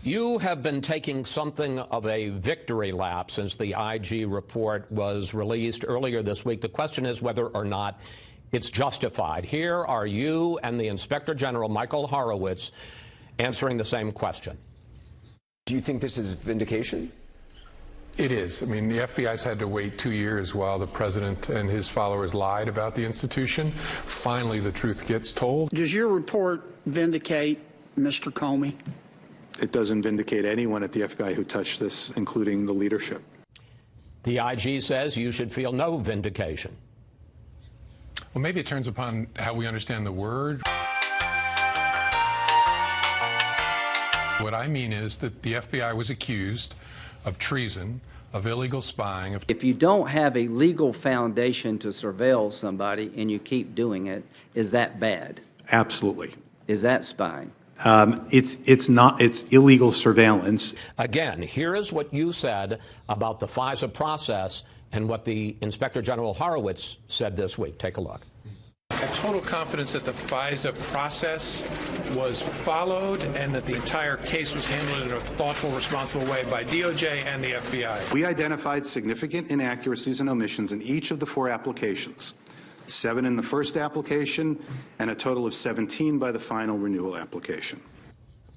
You have been taking something of a victory lap since the IG report was released earlier this week. The question is whether or not it's justified. Here are you and the Inspector General, Michael Horowitz, answering the same question. Do you think this is vindication? It is. I mean, the FBI's had to wait 2 years while the president and his followers lied about the institution. Finally, the truth gets told. Does your report vindicate Mr. Comey? It doesn't vindicate anyone at the FBI who touched this, including the leadership. The IG says you should feel no vindication. Well, maybe it turns upon how we understand the word. What I mean is that the FBI was accused of treason, of illegal spying. If you don't have a legal foundation to surveil somebody and you keep doing it, is that bad? Absolutely. Is that spying? It's illegal surveillance. Again, here is what you said about the FISA process and what the Inspector General Horowitz said this week. Take a look. I have total confidence that the FISA process was followed and that the entire case was handled in a thoughtful, responsible way by DOJ and the FBI. We identified significant inaccuracies and omissions in each of the 4 applications. 7 in the first application, and a total of 17 by the final renewal application.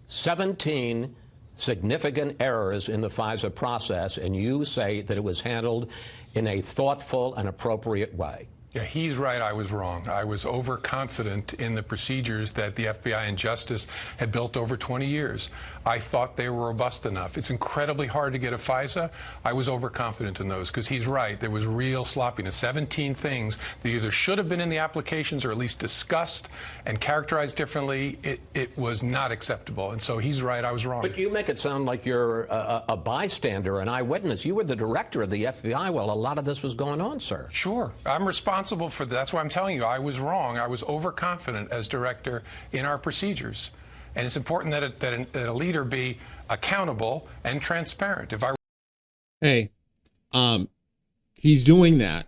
17 significant errors in the FISA process, and you say that it was handled in a thoughtful and appropriate way. Yeah, he's right. I was wrong. I was overconfident in the procedures that the FBI and Justice had built over 20 years. I thought they were robust enough. It's incredibly hard to get a FISA. I was overconfident in those because he's right. There was real sloppiness. 17 things that either should have been in the applications or at least discussed and characterized differently. It was not acceptable. And so he's right. I was wrong. But you make it sound like you're a bystander, an eyewitness. You were the director of the FBI while a lot of this was going on, sir. Sure. I'm responsible for that. That's why I'm telling you I was wrong. I was overconfident as director in our procedures. And it's important that a leader be accountable and transparent. Hey, he's doing that,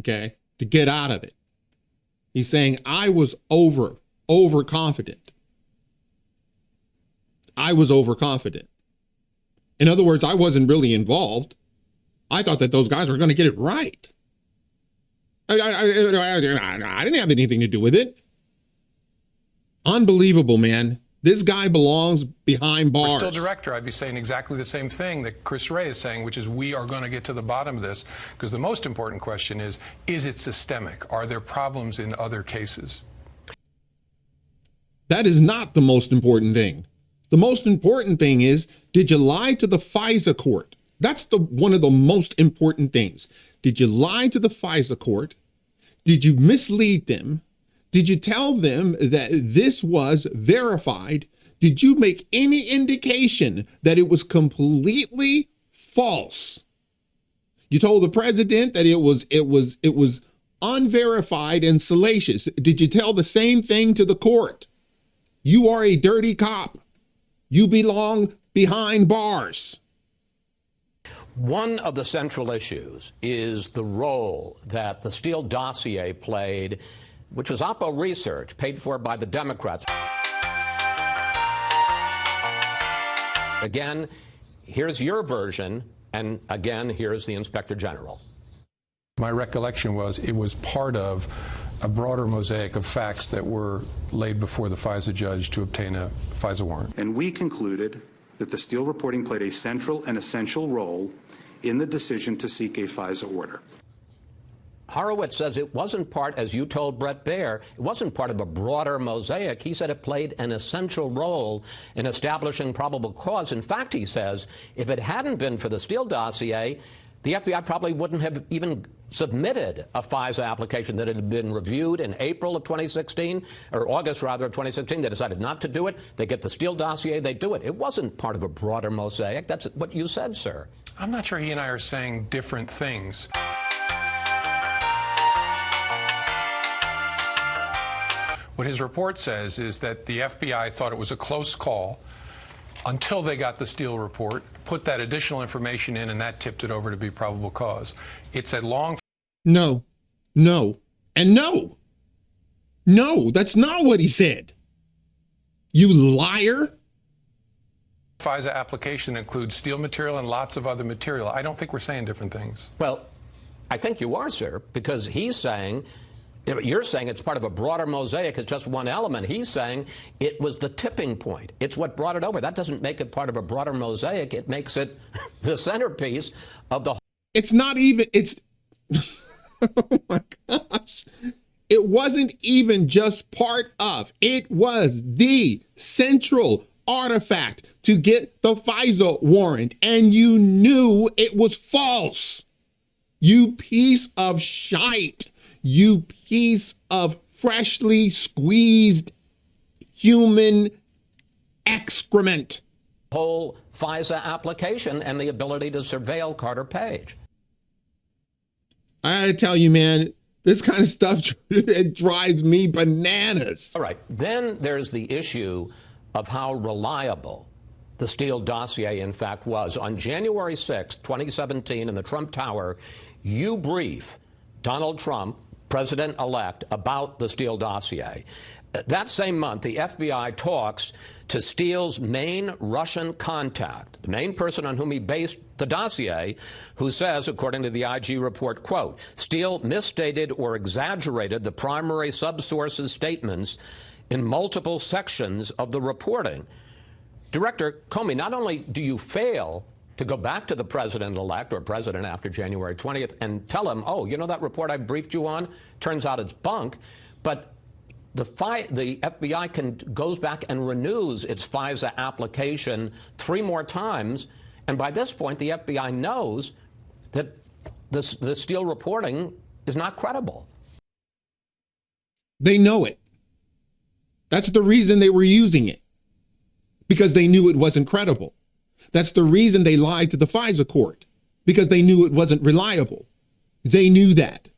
okay, to get out of it. He's saying I was overconfident. I was overconfident. In other words, I wasn't really involved. I thought that those guys were going to get it right. I didn't have anything to do with it. Unbelievable, man. This guy belongs behind bars. We're still director. I'd be saying exactly the same thing that Chris Wray is saying, which is we are going to get to the bottom of this, because the most important question is it systemic? Are there problems in other cases? That is not the most important thing. The most important thing is, did you lie to the FISA court? That's one of the most important things. Did you lie to the FISA court? Did you mislead them? Did you tell them that this was verified? Did you make any indication that it was completely false? You told the president that it was unverified and salacious. Did you tell the same thing to the court? You are a dirty cop. You belong behind bars. One of the central issues is the role that the Steele dossier played, which was Oppo research paid for by the Democrats. Again, here's your version, and again, here's the Inspector General. My recollection was it was part of a broader mosaic of facts that were laid before the FISA judge to obtain a FISA warrant. And we concluded that the Steele reporting played a central and essential role in the decision to seek a FISA order. Horowitz says it wasn't part, as you told Bret Baier, it wasn't part of a broader mosaic. He said it played an essential role in establishing probable cause. In fact, he says, if it hadn't been for the Steele dossier, the FBI probably wouldn't have even submitted a FISA application that had been reviewed in April of 2016, or August, rather, of 2016. They decided not to do it. They get the Steele dossier. They do it. It wasn't part of a broader mosaic. That's what you said, sir. I'm not sure he and I are saying different things. What his report says is that the FBI thought it was a close call until they got the Steele report, put that additional information in, and that tipped it over to be probable cause. It's a long... No, and no. No, that's not what he said. You liar. FISA application includes steel material and lots of other material. I don't think we're saying different things. Well, I think you are, sir, because he's saying, you're saying it's part of a broader mosaic. It's just one element. He's saying it was the tipping point. It's what brought it over. That doesn't make it part of a broader mosaic. It makes it the centerpiece of the whole. It's not even, it's, oh my gosh. It wasn't even just part of, it was the central artifact to get the FISA warrant. And you knew it was false. You piece of shite. You piece of freshly squeezed human excrement. Whole FISA application and the ability to surveil Carter Page. I gotta tell you, man, this kind of stuff, it drives me bananas. All right. Then there's the issue of how reliable the Steele dossier, in fact, was. On January 6, 2017, in the Trump Tower, you brief Donald Trump, president-elect, about the Steele dossier. That same month, the FBI talks to Steele's main Russian contact, the main person on whom he based the dossier, who says, according to the IG report, quote, Steele misstated or exaggerated the primary subsource's statements in multiple sections of the reporting. Director Comey, not only do you fail to go back to the president-elect or president after January 20th and tell him, oh, you know that report I briefed you on? Turns out it's bunk. But the FBI goes back and renews its FISA application 3 more times. And by this point, the FBI knows that the Steele reporting is not credible. They know it. That's the reason they were using it, because they knew it wasn't credible. That's the reason they lied to the FISA court, because they knew it wasn't reliable. They knew that.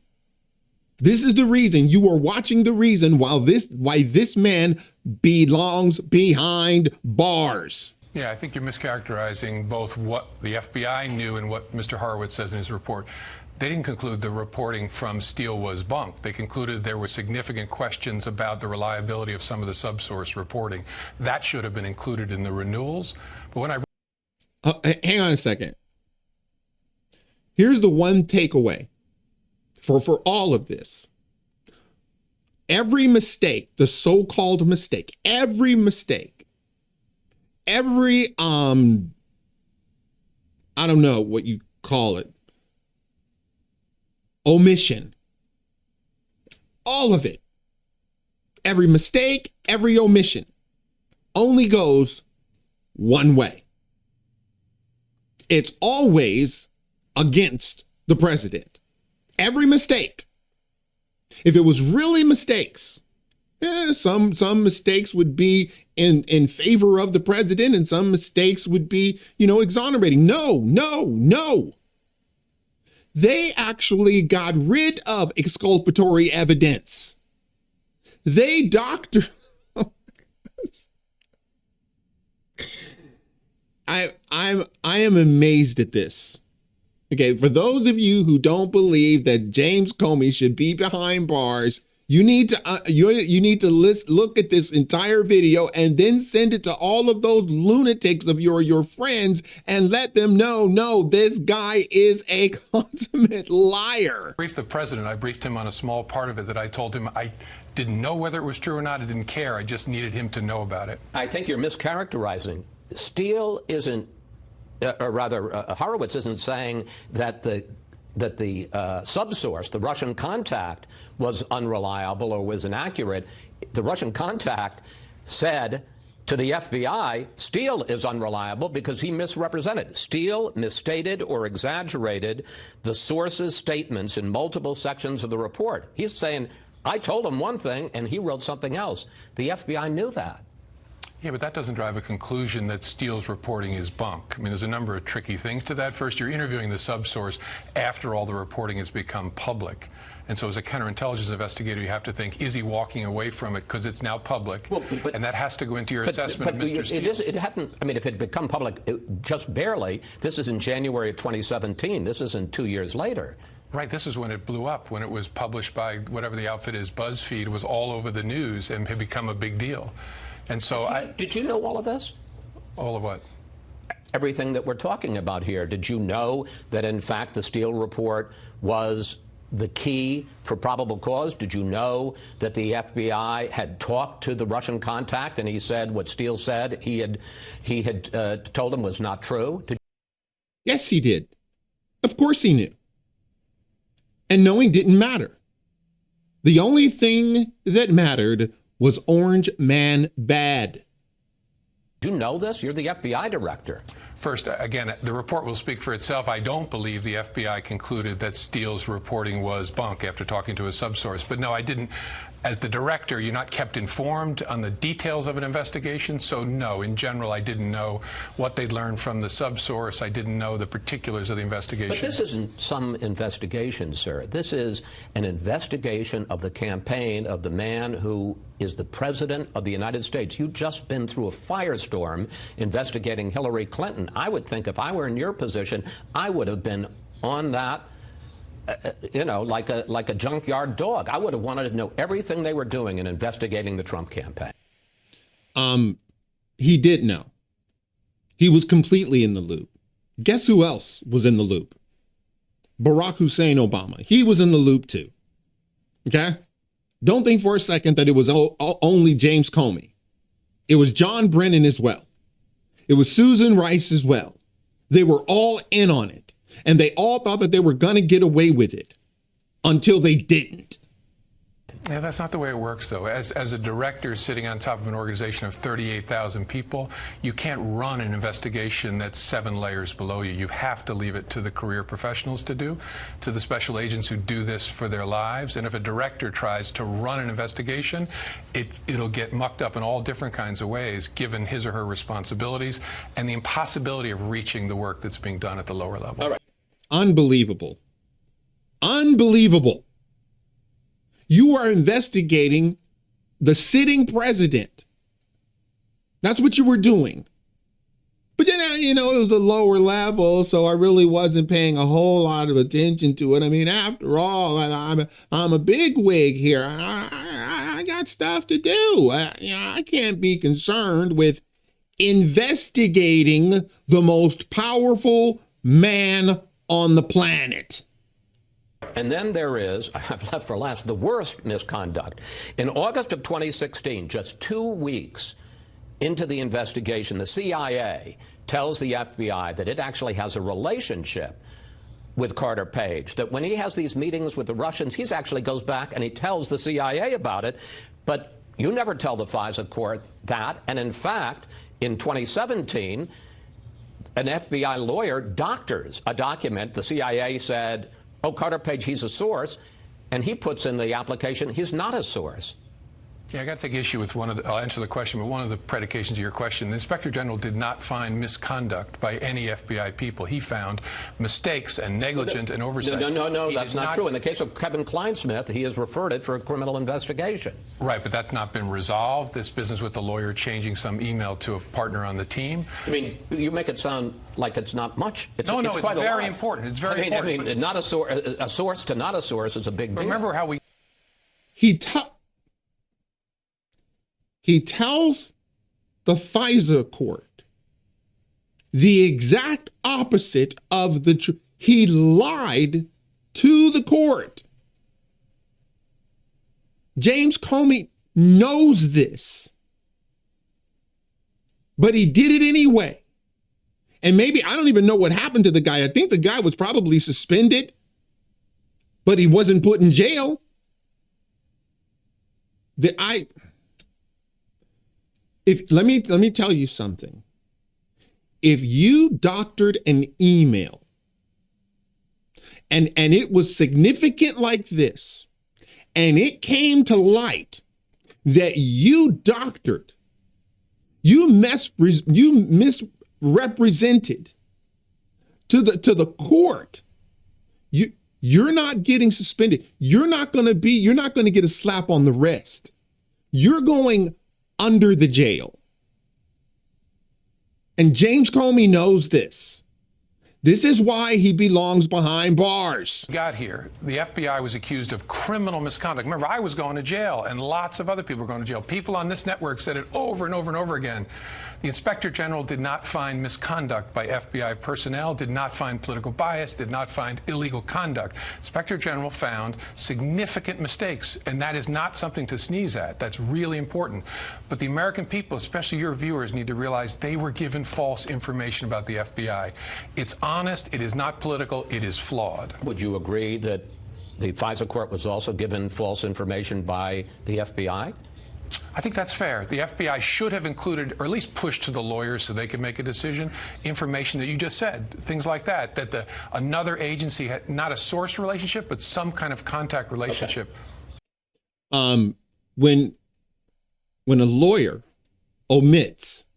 This is the reason you are watching, the reason why this man belongs behind bars. Yeah, I think you're mischaracterizing both what the FBI knew and what Mr. Horowitz says in his report. They didn't conclude the reporting from Steele was bunk. They concluded there were significant questions about the reliability of some of the subsource reporting. That should have been included in the renewals. But when hang on a second. Here's the one takeaway for all of this. Every mistake, the so-called mistake, every mistake, every, I don't know what you call it, omission, all of it, every mistake, every omission only goes one way. It's always against the president. Every mistake. If it was really mistakes, some mistakes would be in favor of the president, and some mistakes would be, exonerating. No. They actually got rid of exculpatory evidence. They doctored. I am amazed at this. Okay, for those of you who don't believe that James Comey should be behind bars, you need to look at this entire video and then send it to all of those lunatics of your friends and let them know, no, this guy is a consummate liar. I briefed the president. I briefed him on a small part of it that I told him I didn't know whether it was true or not. I didn't care. I just needed him to know about it. I think you're mischaracterizing. Steele isn't, or rather, Horowitz isn't saying that the subsource, the Russian contact, was unreliable or was inaccurate. The Russian contact said to the FBI, Steele is unreliable because he misrepresented. Steele misstated or exaggerated the source's statements in multiple sections of the report. He's saying, I told him one thing and he wrote something else. The FBI knew that. Yeah, but that doesn't drive a conclusion that Steele's reporting is bunk. I mean, there's a number of tricky things to that. First, you're interviewing the subsource after all the reporting has become public. And so as a counterintelligence investigator, you have to think, is he walking away from it because it's now public? Well, and that has to go into your assessment of Mr. Steele. It hadn't, I mean, if it had become public just barely, this is in January of 2017. This isn't 2 years later. Right, this is when it blew up, when it was published by whatever the outfit is, BuzzFeed. It was all over the news and had become a big deal. And so did you know all of this? All of what? everything that we're talking about here. Did you know that, in fact, the Steele report was the key for probable cause? Did you know that the FBI had talked to the Russian contact and he said what Steele said he had told him was not true? Yes, he did. Of course he knew. And knowing didn't matter. The only thing that mattered was Orange Man bad. Do you know this? You're the FBI director. First, again, the report will speak for itself. I don't believe the FBI concluded that Steele's reporting was bunk after talking to a subsource. But no, I didn't. As the director, you're not kept informed on the details of an investigation. So no, in general, I didn't know what they'd learned from the subsource. I didn't know the particulars of the investigation. But this isn't some investigation, sir. This is an investigation of the campaign of the man who is the president of the United States. You've just been through a firestorm investigating Hillary Clinton. I would think if I were in your position, I would have been on that, like a junkyard dog. I would have wanted to know everything they were doing in investigating the Trump campaign. He did know. He was completely in the loop. Guess who else was in the loop? Barack Hussein Obama. He was in the loop too. Okay? Don't think for a second that it was only James Comey. It was John Brennan as well. It was Susan Rice as well. They were all in on it. And they all thought that they were going to get away with it until they didn't. Yeah, that's not the way it works, though. As a director sitting on top of an organization of 38,000 people, you can't run an investigation that's 7 layers below you. You have to leave it to the career professionals to do, to the special agents who do this for their lives. And if a director tries to run an investigation, it'll get mucked up in all different kinds of ways, given his or her responsibilities and the impossibility of reaching the work that's being done at the lower level. All right. Unbelievable. Unbelievable. You are investigating the sitting president. That's what you were doing. But then, it was a lower level, so I really wasn't paying a whole lot of attention to it. I mean, after all, I'm a big wig here. I got stuff to do. I can't be concerned with investigating the most powerful man on the planet. And then there is, I've left for last, the worst misconduct. In August of 2016, just 2 weeks into the investigation, the CIA tells the FBI that it actually has a relationship with Carter Page, that when he has these meetings with the Russians, he actually goes back and he tells the CIA about it. But you never tell the FISA court that. And in fact, in 2017, an FBI lawyer doctors a document. The CIA said, oh, Carter Page, he's a source, and he puts in the application, he's not a source. Yeah, I got to take issue with I'll answer the question, but one of the predications of your question, the Inspector General did not find misconduct by any FBI people. He found mistakes and negligence and oversight. No, that's not true. In the case of Kevin Kleinsmith, he has referred it for a criminal investigation. Right, but that's not been resolved. This business with the lawyer changing some email to a partner on the team. I mean, you make it sound like it's not much. It's quite very important. It's very important. I mean, not a source to not a source is a big deal. Remember how we... He tells the FISA court the exact opposite of the truth. He lied to the court. James Comey knows this, but he did it anyway. And maybe, I don't even know what happened to the guy. I think the guy was probably suspended, but he wasn't put in jail. Let me tell you something. If you doctored an email and it was significant like this, and it came to light that you doctored, you misrepresented to the court, you're not getting suspended. You're not going to get a slap on the wrist. You're going under the jail. And James Comey knows this. This is why he belongs behind bars. Got here, the FBI was accused of criminal misconduct. Remember, I was going to jail, and lots of other people were going to jail. People on this network said it over and over and over again. The Inspector General did not find misconduct by FBI personnel, did not find political bias, did not find illegal conduct. Inspector General found significant mistakes, and that is not something to sneeze at. That's really important. But the American people, especially your viewers, need to realize they were given false information about the FBI. It's honest, it is not political, it is flawed. Would you agree that the FISA court was also given false information by the FBI? I think that's fair. The FBI should have included, or at least pushed to the lawyers so they could make a decision, information that you just said, things like that, that another agency had not a source relationship, but some kind of contact relationship. When a lawyer omits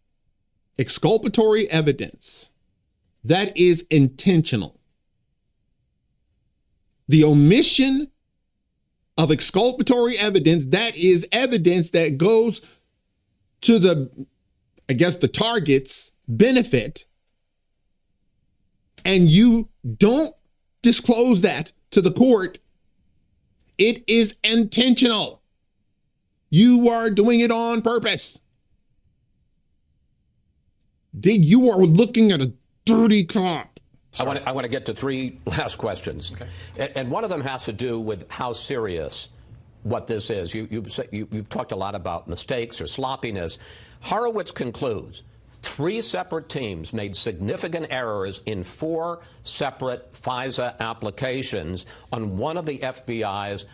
exculpatory evidence, that is intentional. The omission of exculpatory evidence, that is evidence that goes to the target's benefit, and you don't disclose that to the court, it is intentional. You are doing it on purpose. You are looking at a dirty cop. I want to get to three last questions. Okay. And one of them has to do with how serious what this is. You've talked a lot about mistakes or sloppiness. Horowitz concludes 3 separate teams made significant errors in 4 separate FISA applications on one of the FBI's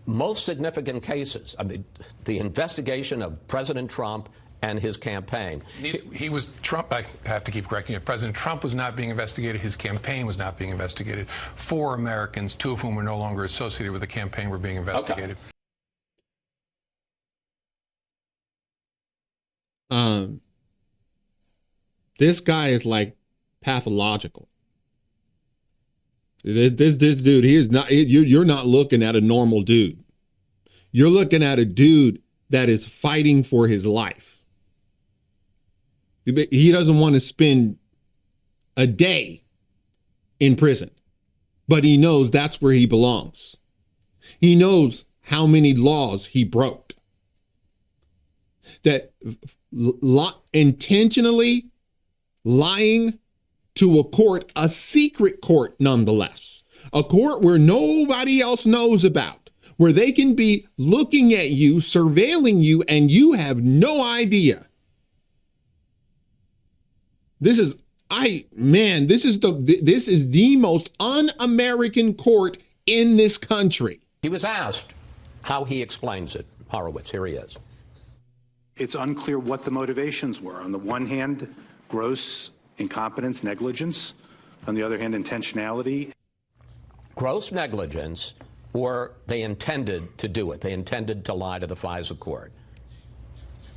most significant cases. I mean, the investigation of President Trump and his campaign. He was Trump. I have to keep correcting it. President Trump was not being investigated. His campaign was not being investigated. 4 Americans, 2 of whom were no longer associated with the campaign, were being investigated. Okay. This guy is like pathological. This dude, he is not. You're not looking at a normal dude. You're looking at a dude that is fighting for his life. He doesn't want to spend a day in prison, but he knows that's where he belongs. He knows how many laws he broke. That intentionally lying to a court, a secret court nonetheless, a court where nobody else knows about, where they can be looking at you, surveilling you, and you have no idea. This is the most un-American court in this country. He was asked how he explains it. Horowitz, here he is. It's unclear what the motivations were. On the one hand, gross incompetence, negligence. On the other hand, intentionality. Gross negligence, or they intended to do it. They intended to lie to the FISA court.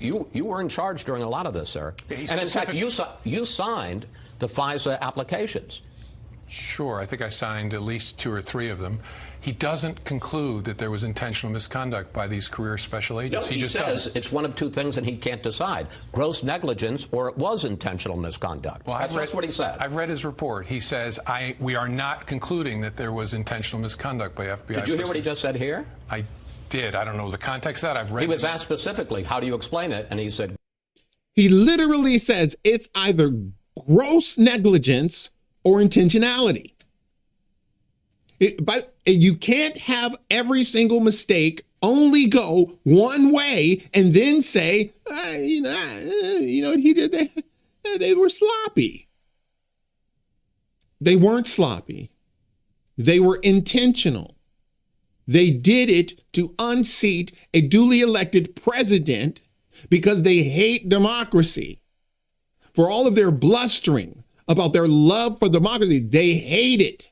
You were in charge during a lot of this, sir. And in fact, you signed the FISA applications. Sure, I think I signed at least 2 or 3 of them. He doesn't conclude that there was intentional misconduct by these career special agents. No, he just says it's one of 2 things and he can't decide. Gross negligence or it was intentional misconduct. Well, that's what he said. I've read his report. He says, we are not concluding that there was intentional misconduct by FBI. Did you hear what he just said here? I did. I don't know the context of that. I've read. He was asked specifically, how do you explain it? And he said. He literally says it's either gross negligence or intentionality. But you can't have every single mistake only go one way and then say, he did. They were sloppy. They weren't sloppy. They were intentional. They did it to unseat a duly elected president because they hate democracy. For all of their blustering about their love for democracy, they hate it.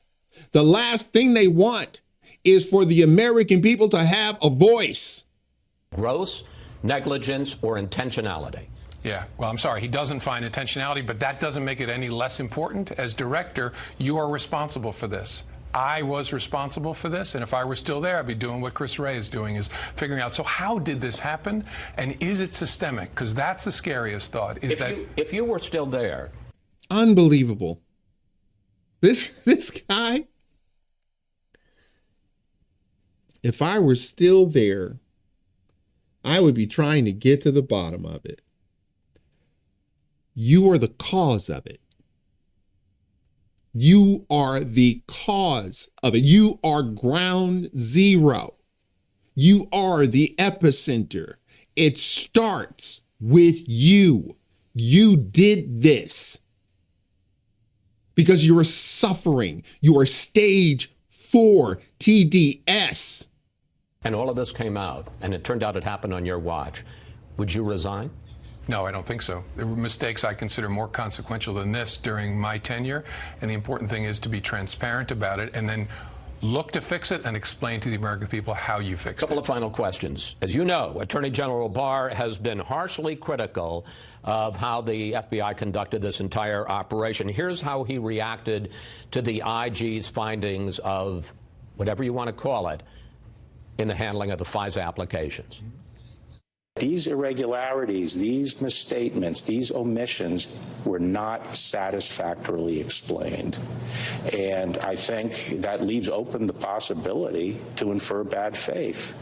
The last thing they want is for the American people to have a voice. Gross negligence or intentionality. Yeah, well, I'm sorry. He doesn't find intentionality, but that doesn't make it any less important. As director, you are responsible for this. I was responsible for this, and if I were still there, I'd be doing what Chris Wray is doing, is figuring out, so how did this happen, and is it systemic? Because that's the scariest thought. If you were still there. Unbelievable. This guy, if I were still there, I would be trying to get to the bottom of it. You are the cause of it. You are the cause of it. You are ground zero. You are the epicenter. It starts with you. You did this because you are suffering. You are stage 4 TDS. And all of this came out, and it turned out it happened on your watch. Would you resign? No, I don't think so. There were mistakes I consider more consequential than this during my tenure, and the important thing is to be transparent about it and then look to fix it and explain to the American people how you fix it. A couple of final questions. As you know, Attorney General Barr has been harshly critical of how the FBI conducted this entire operation. Here's how he reacted to the IG's findings of whatever you want to call it in the handling of the FISA applications. These irregularities, these misstatements, these omissions were not satisfactorily explained. And I think that leaves open the possibility to infer bad faith.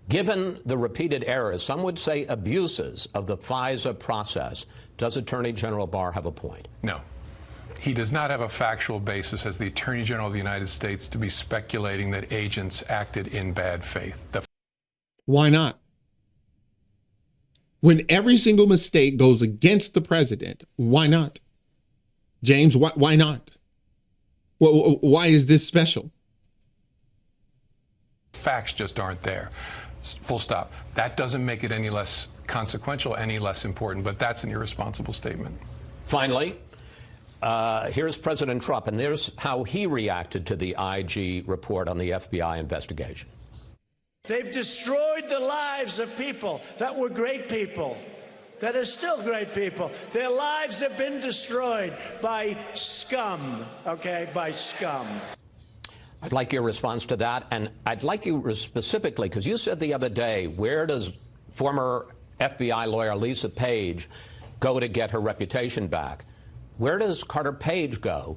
Given the repeated errors, some would say abuses of the FISA process, does Attorney General Barr have a point? No. He does not have a factual basis as the Attorney General of the United States to be speculating that agents acted in bad faith. Why not? When every single mistake goes against the president, why not? James, why not? Well, why is this special? Facts just aren't there. Full stop. That doesn't make it any less consequential, any less important, but that's an irresponsible statement. Finally, here's President Trump, and there's how he reacted to the IG report on the FBI investigation. They've destroyed the lives of people that were great people, that are still great people. Their lives have been destroyed by scum, okay, by scum. I'd like your response to that, and I'd like you specifically, because you said the other day, where does former FBI lawyer Lisa Page go to get her reputation back? Where does Carter Page go,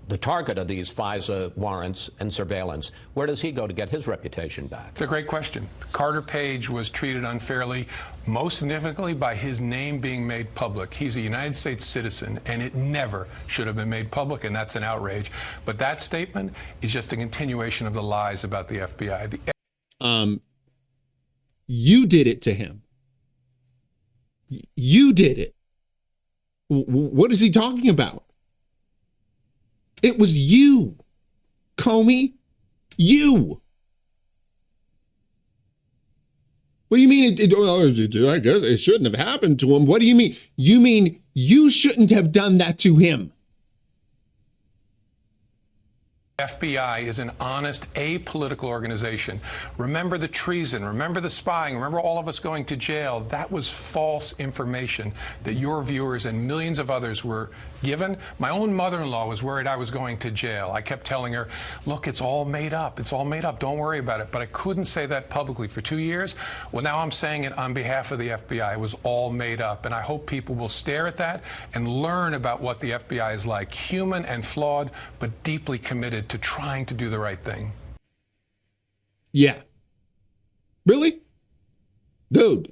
the target of these FISA warrants and surveillance? Where does he go to get his reputation back? It's a great question. Carter Page was treated unfairly, most significantly by his name being made public. He's a United States citizen, and it never should have been made public, and that's an outrage. But that statement is just a continuation of the lies about the FBI. You did it to him. You did it. What is he talking about? It was you, Comey. You. What do you mean? I guess it shouldn't have happened to him. What do you mean? You mean you shouldn't have done that to him? FBI is an honest, apolitical organization. Remember the treason, remember the spying, remember all of us going to jail. That was false information that your viewers and millions of others were given. My own mother-in-law was worried I was going to jail. I kept telling her, look, it's all made up. It's all made up. Don't worry about it. But I couldn't say that publicly for 2 years. Well, now I'm saying it on behalf of the FBI. It was all made up. And I hope people will stare at that and learn about what the FBI is like, human and flawed, but deeply committed to trying to do the right thing. Yeah. Really? Dude,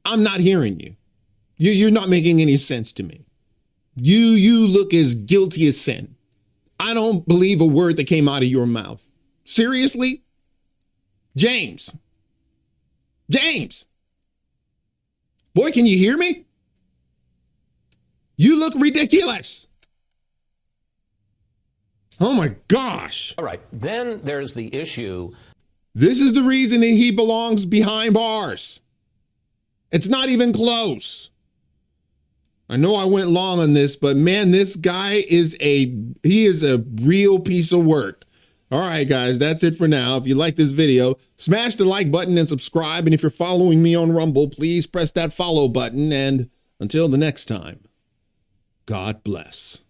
I'm not hearing you. You're not making any sense to me. You look as guilty as sin. I don't believe a word that came out of your mouth. Seriously? James. Boy, can you hear me? You look ridiculous. Oh my gosh. All right. Then there's the issue. This is the reason that he belongs behind bars. It's not even close. I know I went long on this, but man, this guy is a real piece of work. All right, guys, that's it for now. If you like this video, smash the like button and subscribe. And if you're following me on Rumble, please press that follow button. And until the next time, God bless.